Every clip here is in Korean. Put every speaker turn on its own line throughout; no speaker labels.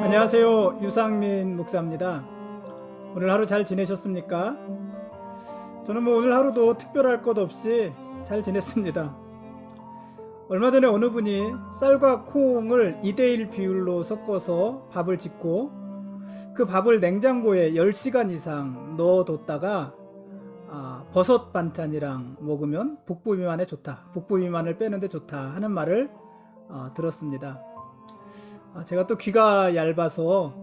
안녕하세요. 유상민 목사입니다. 오늘 하루 잘 지내셨습니까? 저는 오늘 하루도 특별할 것 없이 잘 지냈습니다. 얼마 전에 어느 분이 쌀과 콩을 2대1 비율로 섞어서 밥을 짓고 그 밥을 냉장고에 10시간 이상 넣어뒀다가 버섯 반찬이랑 먹으면 북부 비만에 좋다, 북부 비만을 빼는데 좋다 하는 말을 들었습니다. 제가 또 귀가 얇아서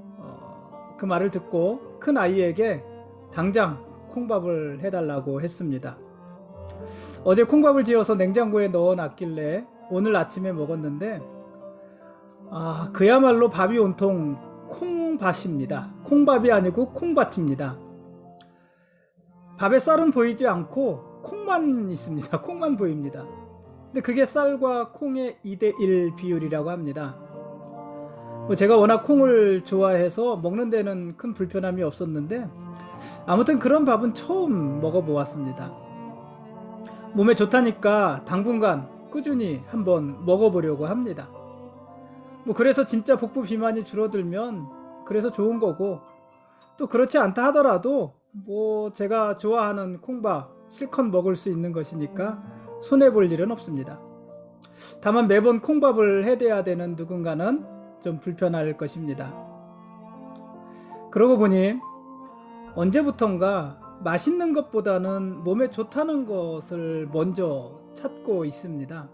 그 말을 듣고 큰 아이에게 당장 콩밥을 해달라고 했습니다. 어제 콩밥을 지어서 냉장고에 넣어놨길래 오늘 아침에 먹었는데 그야말로 밥이 온통 콩밭입니다. 콩밥이 아니고 콩밭입니다. 밥에 쌀은 보이지 않고 콩만 있습니다. 콩만 보입니다. 근데 그게 쌀과 콩의 2대1 비율이라고 합니다. 제가 워낙 콩을 좋아해서 먹는 데는 큰 불편함이 없었는데 아무튼 그런 밥은 처음 먹어보았습니다. 몸에 좋다니까 당분간 꾸준히 한번 먹어보려고 합니다. 그래서 진짜 복부 비만이 줄어들면 그래서 좋은 거고, 또 그렇지 않다 하더라도 제가 좋아하는 콩밥 실컷 먹을 수 있는 것이니까 손해볼 일은 없습니다. 다만 매번 콩밥을 해대야 되는 누군가는 좀 불편할 것입니다. 그러고 보니 언제부턴가 맛있는 것보다는 몸에 좋다는 것을 먼저 찾고 있습니다.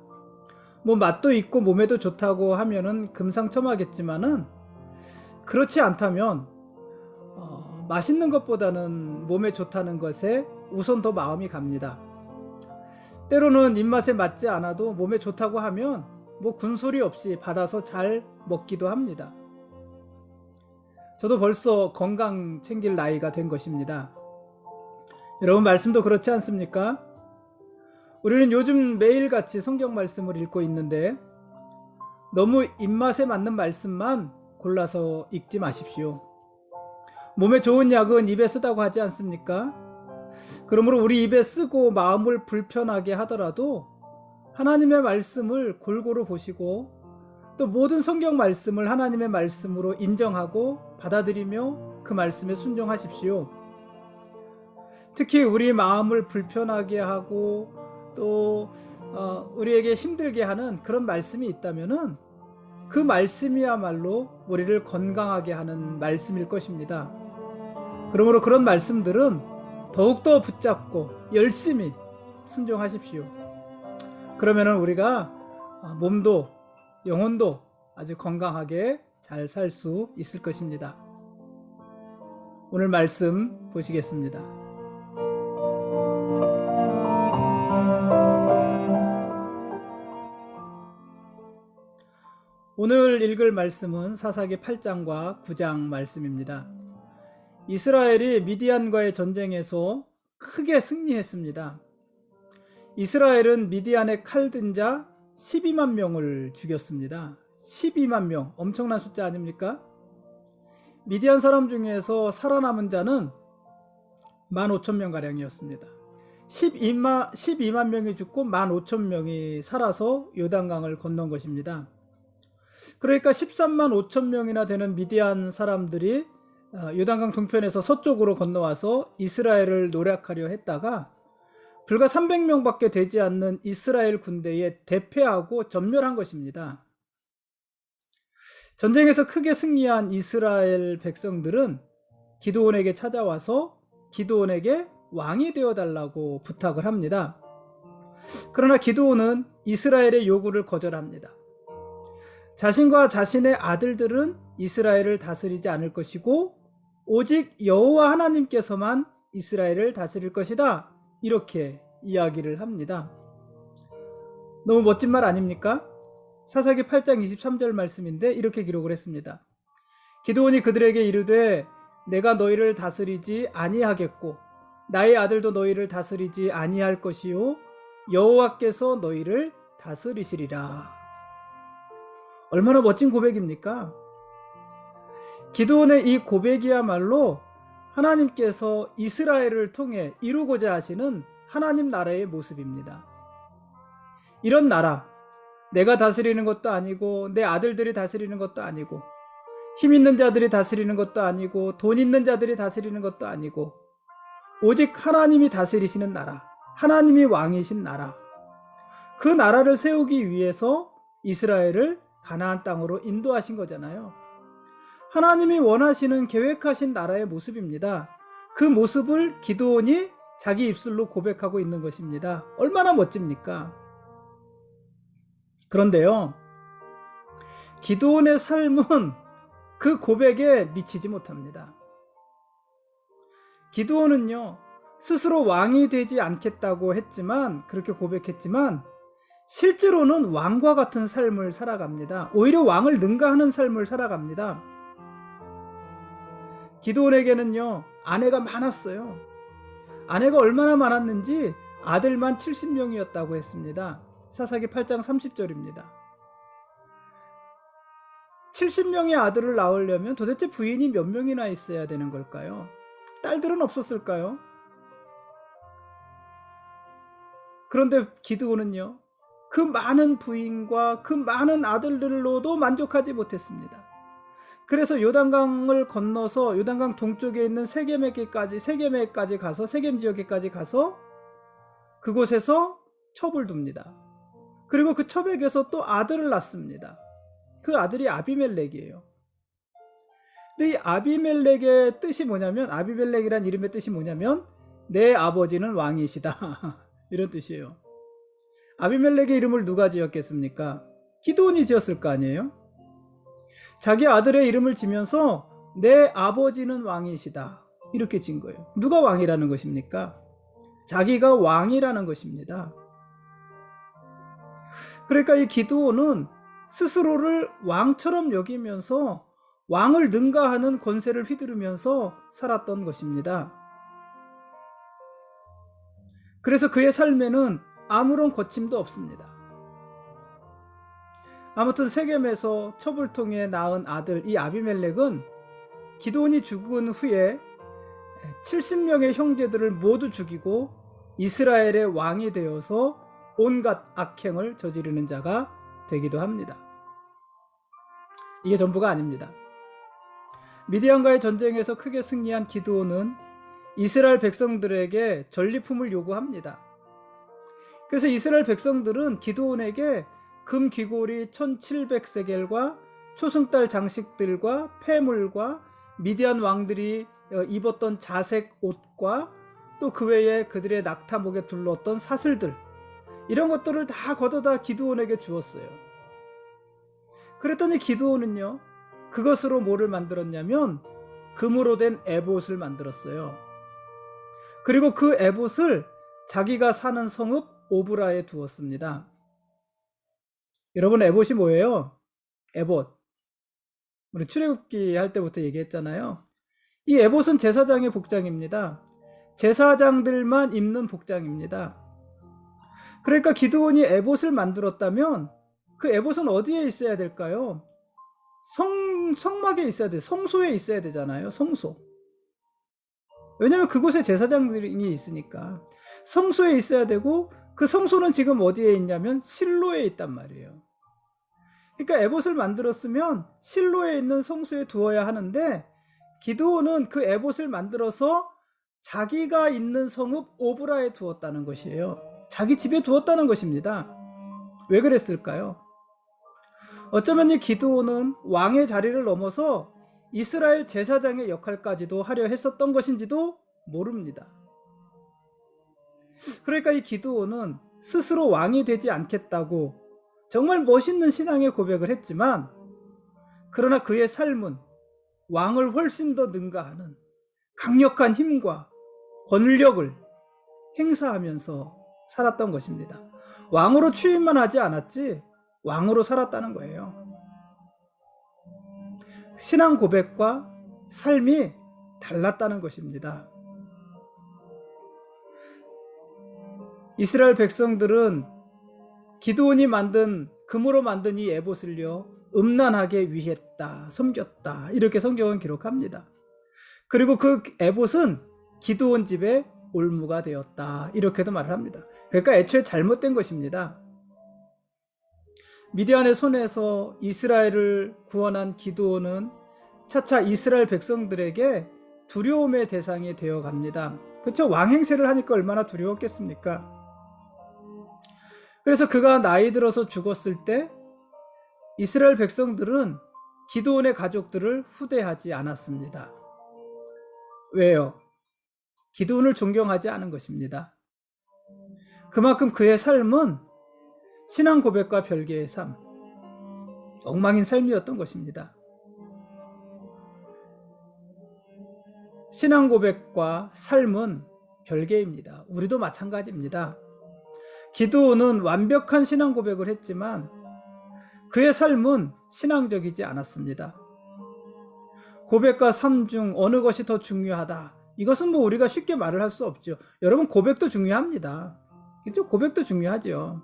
맛도 있고 몸에도 좋다고 하면은 금상첨화겠지만은 그렇지 않다면 맛있는 것보다는 몸에 좋다는 것에 우선 더 마음이 갑니다. 때로는 입맛에 맞지 않아도 몸에 좋다고 하면 군소리 없이 받아서 잘 먹기도 합니다. 저도 벌써 건강 챙길 나이가 된 것입니다. 여러분 말씀도 그렇지 않습니까? 우리는 요즘 매일같이 성경 말씀을 읽고 있는데 너무 입맛에 맞는 말씀만 골라서 읽지 마십시오. 몸에 좋은 약은 입에 쓰다고 하지 않습니까? 그러므로 우리 입에 쓰고 마음을 불편하게 하더라도 하나님의 말씀을 골고루 보시고 또 모든 성경 말씀을 하나님의 말씀으로 인정하고 받아들이며 그 말씀에 순종하십시오. 특히 우리 마음을 불편하게 하고 또 우리에게 힘들게 하는 그런 말씀이 있다면은 그 말씀이야말로 우리를 건강하게 하는 말씀일 것입니다. 그러므로 그런 말씀들은 더욱더 붙잡고 열심히 순종하십시오. 그러면은 우리가 몸도 영혼도 아주 건강하게 잘 살 수 있을 것입니다. 오늘 말씀 보시겠습니다. 오늘 읽을 말씀은 사사기 8장과 9장 말씀입니다. 이스라엘이 미디안과의 전쟁에서 크게 승리했습니다. 이스라엘은 미디안의 칼 든 자 12만 명을 죽였습니다. 12만 명, 엄청난 숫자 아닙니까? 미디안 사람 중에서 살아남은 자는 15,000명가량이었습니다. 12만 명이 죽고 15,000명이 살아서 요단강을 건넌 것입니다. 그러니까 13만 5천 명이나 되는 미디안 사람들이 요단강 동편에서 서쪽으로 건너와서 이스라엘을 노략하려 했다가 불과 300명밖에 되지 않는 이스라엘 군대에 대패하고 전멸한 것입니다. 전쟁에서 크게 승리한 이스라엘 백성들은 기드온에게 찾아와서 기드온에게 왕이 되어달라고 부탁을 합니다. 그러나 기드온은 이스라엘의 요구를 거절합니다. 자신과 자신의 아들들은 이스라엘을 다스리지 않을 것이고 오직 여호와 하나님께서만 이스라엘을 다스릴 것이다, 이렇게 이야기를 합니다. 너무 멋진 말 아닙니까? 사사기 8장 23절 말씀인데 이렇게 기록을 했습니다. 기드온이 그들에게 이르되 내가 너희를 다스리지 아니하겠고 나의 아들도 너희를 다스리지 아니할 것이요 여호와께서 너희를 다스리시리라. 얼마나 멋진 고백입니까? 기드온의 이 고백이야말로 하나님께서 이스라엘을 통해 이루고자 하시는 하나님 나라의 모습입니다. 이런 나라, 내가 다스리는 것도 아니고 내 아들들이 다스리는 것도 아니고 힘 있는 자들이 다스리는 것도 아니고 돈 있는 자들이 다스리는 것도 아니고 오직 하나님이 다스리시는 나라, 하나님이 왕이신 나라, 그 나라를 세우기 위해서 이스라엘을 가나안 땅으로 인도하신 거잖아요. 하나님이 원하시는 계획하신 나라의 모습입니다. 그 모습을 기드온이 자기 입술로 고백하고 있는 것입니다. 얼마나 멋집니까? 그런데요, 기드온의 삶은 그 고백에 미치지 못합니다. 기드온은요, 스스로 왕이 되지 않겠다고 했지만, 그렇게 고백했지만 실제로는 왕과 같은 삶을 살아갑니다. 오히려 왕을 능가하는 삶을 살아갑니다. 기드온에게는요, 아내가 많았어요. 아내가 얼마나 많았는지 아들만 70명이었다고 했습니다. 사사기 8장 30절입니다. 70명의 아들을 낳으려면 도대체 부인이 몇 명이나 있어야 되는 걸까요? 딸들은 없었을까요? 그런데 기드온은요, 그 많은 부인과 그 많은 아들들로도 만족하지 못했습니다. 그래서 요단강을 건너서 요단강 동쪽에 있는 세겜에까지 가서, 세겜 지역에까지 가서 그곳에서 첩을 둡니다. 그리고 그 첩에게서 또 아들을 낳습니다. 그 아들이 아비멜렉이에요. 근데 이 아비멜렉의 뜻이 뭐냐면, 아비멜렉이란 이름의 뜻이 뭐냐면 내 아버지는 왕이시다 이런 뜻이에요. 아비멜렉의 이름을 누가 지었겠습니까? 기드온이 지었을 거 아니에요? 자기 아들의 이름을 지면서 내 아버지는 왕이시다 이렇게 진 거예요. 누가 왕이라는 것입니까? 자기가 왕이라는 것입니다. 그러니까 이 기드온은 스스로를 왕처럼 여기면서 왕을 능가하는 권세를 휘두르면서 살았던 것입니다. 그래서 그의 삶에는 아무런 거침도 없습니다. 아무튼 세겜에서 첩을 통해 낳은 아들 이 아비멜렉은 기드온이 죽은 후에 70명의 형제들을 모두 죽이고 이스라엘의 왕이 되어서 온갖 악행을 저지르는 자가 되기도 합니다. 이게 전부가 아닙니다. 미디안과의 전쟁에서 크게 승리한 기드온은 이스라엘 백성들에게 전리품을 요구합니다. 그래서 이스라엘 백성들은 기드온에게 금 귀고리 1700세겔과 초승달 장식들과 폐물과 미디안 왕들이 입었던 자색 옷과 또 그 외에 그들의 낙타목에 둘렀던 사슬들, 이런 것들을 다 걷어다 기드온에게 주었어요. 그랬더니 기드온은요, 그것으로 뭐를 만들었냐면 금으로 된 에봇을 만들었어요. 그리고 그 에봇을 자기가 사는 성읍 오브라에 두었습니다. 여러분, 에봇이 뭐예요? 에봇, 우리 출애굽기 할 때부터 얘기했잖아요. 이 에봇은 제사장의 복장입니다. 제사장들만 입는 복장입니다. 그러니까 기드온이 에봇을 만들었다면 그 에봇은 어디에 있어야 될까요? 성막에 있어야 돼. 성소에 있어야 되잖아요. 성소. 왜냐하면 그곳에 제사장들이 있으니까 성소에 있어야 되고, 그 성소는 지금 어디에 있냐면 실로에 있단 말이에요. 그러니까 에봇을 만들었으면 실로에 있는 성소에 두어야 하는데, 기드온은 그 에봇을 만들어서 자기가 있는 성읍 오브라에 두었다는 것이에요. 자기 집에 두었다는 것입니다. 왜 그랬을까요? 어쩌면 이 기드온은 왕의 자리를 넘어서 이스라엘 제사장의 역할까지도 하려 했었던 것인지도 모릅니다. 그러니까 이 기드온은 스스로 왕이 되지 않겠다고 정말 멋있는 신앙의 고백을 했지만, 그러나 그의 삶은 왕을 훨씬 더 능가하는 강력한 힘과 권력을 행사하면서 살았던 것입니다. 왕으로 취임만 하지 않았지 왕으로 살았다는 거예요. 신앙 고백과 삶이 달랐다는 것입니다. 이스라엘 백성들은 기드온이 금으로 만든 이 에봇을요, 음란하게 위했다, 섬겼다, 이렇게 성경은 기록합니다. 그리고 그 에봇은 기드온 집의 올무가 되었다, 이렇게도 말을 합니다. 그러니까 애초에 잘못된 것입니다. 미디안의 손에서 이스라엘을 구원한 기드온은 차차 이스라엘 백성들에게 두려움의 대상이 되어 갑니다. 그렇죠? 왕 행세를 하니까 얼마나 두려웠겠습니까? 그래서 그가 나이 들어서 죽었을 때 이스라엘 백성들은 기드온의 가족들을 후대하지 않았습니다. 왜요? 기드온을 존경하지 않은 것입니다. 그만큼 그의 삶은 신앙 고백과 별개의 삶, 엉망인 삶이었던 것입니다. 신앙 고백과 삶은 별개입니다. 우리도 마찬가지입니다. 기드온은 완벽한 신앙 고백을 했지만 그의 삶은 신앙적이지 않았습니다. 고백과 삶 중 어느 것이 더 중요하다. 이것은 뭐 우리가 쉽게 말을 할 수 없죠. 여러분, 고백도 중요합니다. 그렇죠? 고백도 중요하죠.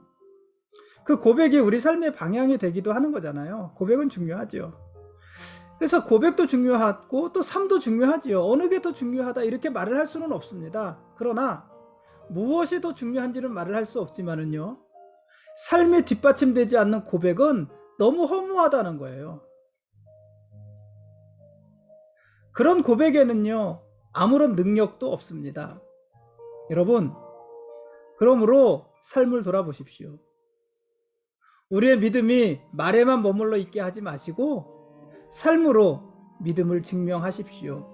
그 고백이 우리 삶의 방향이 되기도 하는 거잖아요. 고백은 중요하죠. 그래서 고백도 중요하고 또 삶도 중요하지요. 어느 게 더 중요하다 이렇게 말을 할 수는 없습니다. 그러나 무엇이 더 중요한지는 말을 할 수 없지만은요, 삶에 뒷받침되지 않는 고백은 너무 허무하다는 거예요. 그런 고백에는요, 아무런 능력도 없습니다. 여러분, 그러므로 삶을 돌아보십시오. 우리의 믿음이 말에만 머물러 있게 하지 마시고 삶으로 믿음을 증명하십시오.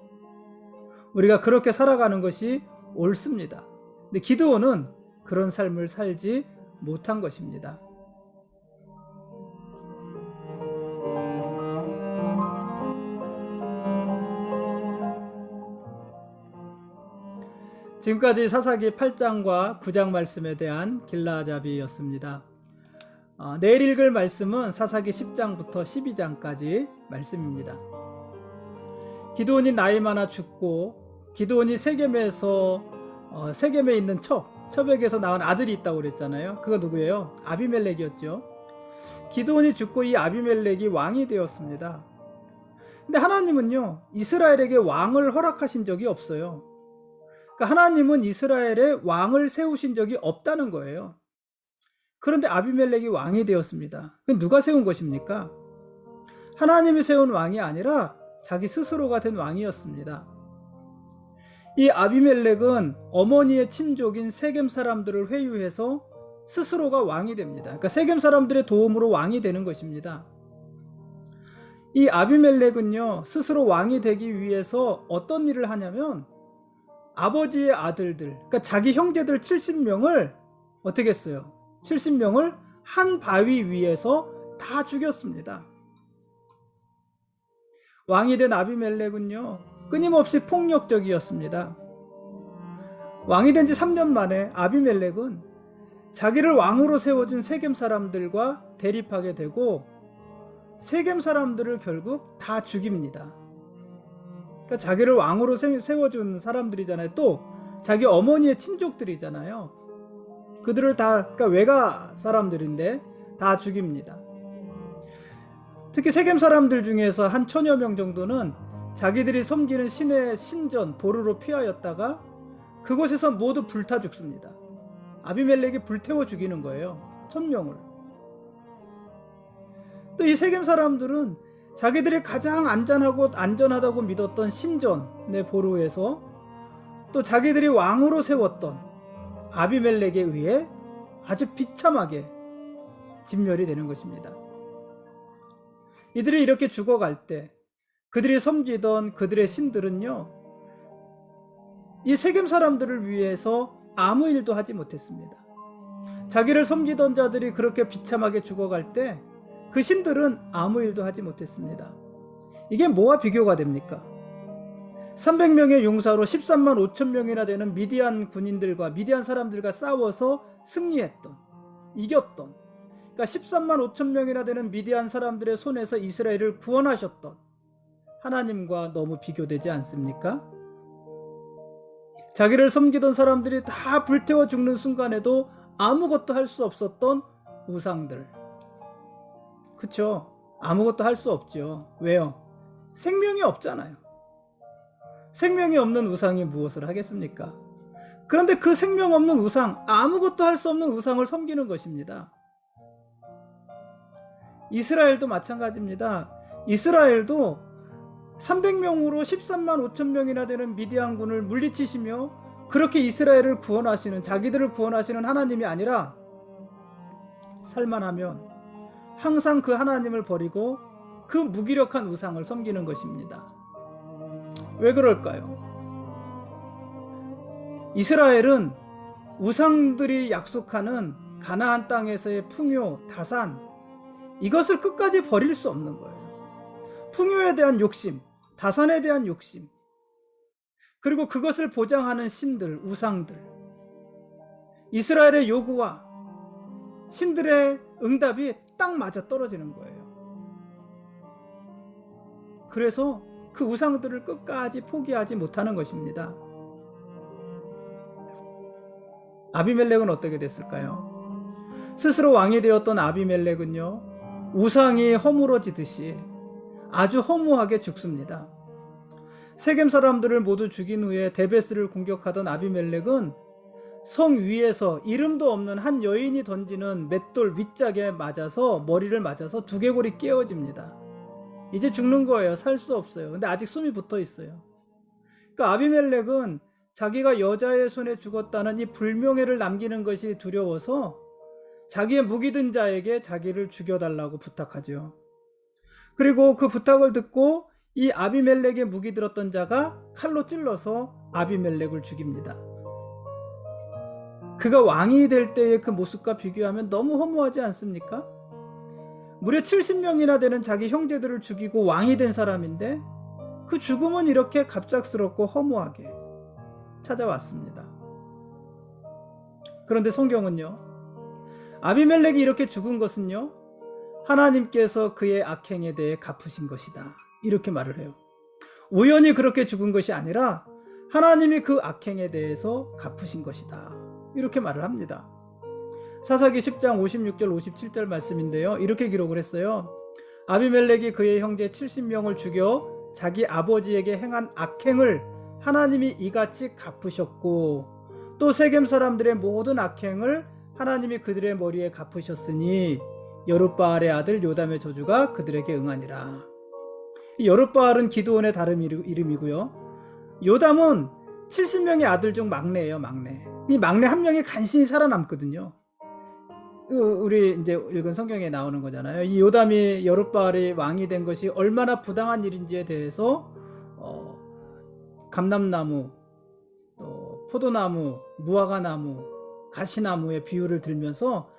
우리가 그렇게 살아가는 것이 옳습니다. 근데 기드온은 그런 삶을 살지 못한 것입니다. 지금까지 사사기 8장과 9장 말씀에 대한 길라잡이였습니다. 내일 읽을 말씀은 사사기 10장부터 12장까지 말씀입니다. 기드온이 나이 많아 죽고 기드온이 세겜에 있는 첩에게서 낳은 아들이 있다고 그랬잖아요. 그거 누구예요? 아비멜렉이었죠. 기드온이 죽고 이 아비멜렉이 왕이 되었습니다. 근데 하나님은요, 이스라엘에게 왕을 허락하신 적이 없어요. 그러니까 하나님은 이스라엘에 왕을 세우신 적이 없다는 거예요. 그런데 아비멜렉이 왕이 되었습니다. 누가 세운 것입니까? 하나님이 세운 왕이 아니라 자기 스스로가 된 왕이었습니다. 이 아비멜렉은 어머니의 친족인 세겜 사람들을 회유해서 스스로가 왕이 됩니다. 그러니까 세겜 사람들의 도움으로 왕이 되는 것입니다. 이 아비멜렉은요, 스스로 왕이 되기 위해서 어떤 일을 하냐면 아버지의 아들들, 그러니까 자기 형제들 70명을 어떻게 했어요? 70명을 한 바위 위에서 다 죽였습니다. 왕이 된 아비멜렉은요, 끊임없이 폭력적이었습니다. 왕이 된 지 3년 만에 아비멜렉은 자기를 왕으로 세워준 세겜 사람들과 대립하게 되고 세겜 사람들을 결국 다 죽입니다. 그러니까 자기를 왕으로 세워준 사람들이잖아요. 또 자기 어머니의 친족들이잖아요. 그들을 다, 그러니까 외가 사람들인데 다 죽입니다. 특히 세겜 사람들 중에서 한 1000여 명 정도는 자기들이 섬기는 신의 신전 보르로 피하였다가 그곳에서 모두 불타 죽습니다. 아비멜렉이 불태워 죽이는 거예요. 1000명을. 또 이 세겜 사람들은 자기들이 가장 안전하다고 믿었던 신전의 보르에서 또 자기들이 왕으로 세웠던 아비멜렉에 의해 아주 비참하게 진멸이 되는 것입니다. 이들이 이렇게 죽어갈 때 그들이 섬기던 그들의 신들은요, 이 세겜 사람들을 위해서 아무 일도 하지 못했습니다. 자기를 섬기던 자들이 그렇게 비참하게 죽어갈 때 그 신들은 아무 일도 하지 못했습니다. 이게 뭐와 비교가 됩니까? 300명의 용사로 13만 5천 명이나 되는 미디안 군인들과 미디안 사람들과 싸워서 승리했던, 이겼던, 그러니까 13만 5천 명이나 되는 미디안 사람들의 손에서 이스라엘을 구원하셨던 하나님과 너무 비교되지 않습니까? 자기를 섬기던 사람들이 다 불태워 죽는 순간에도 아무것도 할 수 없었던 우상들. 그쵸? 아무것도 할 수 없죠. 왜요? 생명이 없잖아요. 생명이 없는 우상이 무엇을 하겠습니까? 그런데 그 생명 없는 우상, 아무것도 할 수 없는 우상을 섬기는 것입니다. 이스라엘도 마찬가지입니다. 이스라엘도 300명으로 13만 5천 명이나 되는 미디안군을 물리치시며 그렇게 이스라엘을 구원하시는, 자기들을 구원하시는 하나님이 아니라 살만하면 항상 그 하나님을 버리고 그 무기력한 우상을 섬기는 것입니다. 왜 그럴까요? 이스라엘은 우상들이 약속하는 가나안 땅에서의 풍요, 다산, 이것을 끝까지 버릴 수 없는 거예요. 풍요에 대한 욕심, 다산에 대한 욕심, 그리고 그것을 보장하는 신들, 우상들, 이스라엘의 요구와 신들의 응답이 딱 맞아 떨어지는 거예요. 그래서 그 우상들을 끝까지 포기하지 못하는 것입니다. 아비멜렉은 어떻게 됐을까요? 스스로 왕이 되었던 아비멜렉은요, 우상이 허물어지듯이 아주 허무하게 죽습니다. 세겜 사람들을 모두 죽인 후에 데베스를 공격하던 아비멜렉은 성 위에서 이름도 없는 한 여인이 던지는 맷돌 윗짝에 맞아서, 머리를 맞아서 두개골이 깨어집니다. 이제 죽는 거예요. 살 수 없어요. 근데 아직 숨이 붙어 있어요. 그러니까 아비멜렉은 자기가 여자의 손에 죽었다는 이 불명예를 남기는 것이 두려워서 자기의 무기 든 자에게 자기를 죽여달라고 부탁하죠. 그리고 그 부탁을 듣고 이 아비멜렉의 무기 들었던 자가 칼로 찔러서 아비멜렉을 죽입니다. 그가 왕이 될 때의 그 모습과 비교하면 너무 허무하지 않습니까? 무려 70명이나 되는 자기 형제들을 죽이고 왕이 된 사람인데 그 죽음은 이렇게 갑작스럽고 허무하게 찾아왔습니다. 그런데 성경은요, 아비멜렉이 이렇게 죽은 것은요, 하나님께서 그의 악행에 대해 갚으신 것이다, 이렇게 말을 해요. 우연히 그렇게 죽은 것이 아니라 하나님이 그 악행에 대해서 갚으신 것이다, 이렇게 말을 합니다. 사사기 10장 56절 57절 말씀인데요, 이렇게 기록을 했어요. 아비멜렉이 그의 형제 70명을 죽여 자기 아버지에게 행한 악행을 하나님이 이같이 갚으셨고, 또 세겜 사람들의 모든 악행을 하나님이 그들의 머리에 갚으셨으니 여룻바알의 아들 요담의 저주가 그들에게 응하니라. 이 여룻바알은 기드온의 다른 이름이고요, 요담은 70명의 아들 중 막내예요. 막내. 이 막내 한 명이 간신히 살아남거든요. 우리 이제 읽은 성경에 나오는 거잖아요. 이 요담이 여룻바알이 왕이 된 것이 얼마나 부당한 일인지에 대해서 감람나무, 또 포도나무, 무화과나무, 가시나무의 비유를 들면서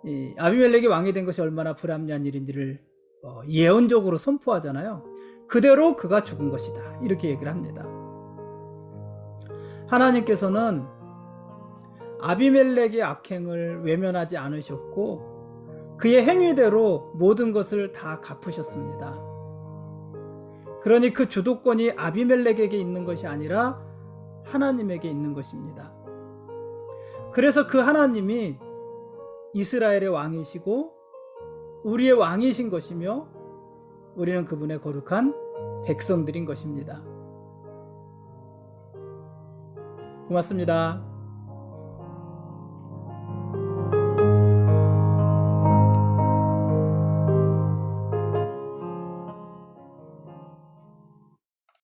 이 아비멜렉이 왕이 된 것이 얼마나 불합리한 일인지를 예언적으로 선포하잖아요. 그대로 그가 죽은 것이다, 이렇게 얘기를 합니다. 하나님께서는 아비멜렉의 악행을 외면하지 않으셨고 그의 행위대로 모든 것을 다 갚으셨습니다. 그러니 그 주도권이 아비멜렉에게 있는 것이 아니라 하나님에게 있는 것입니다. 그래서 그 하나님이 이스라엘의 왕이시고 우리의 왕이신 것이며 우리는 그분의 거룩한 백성들인 것입니다. 고맙습니다.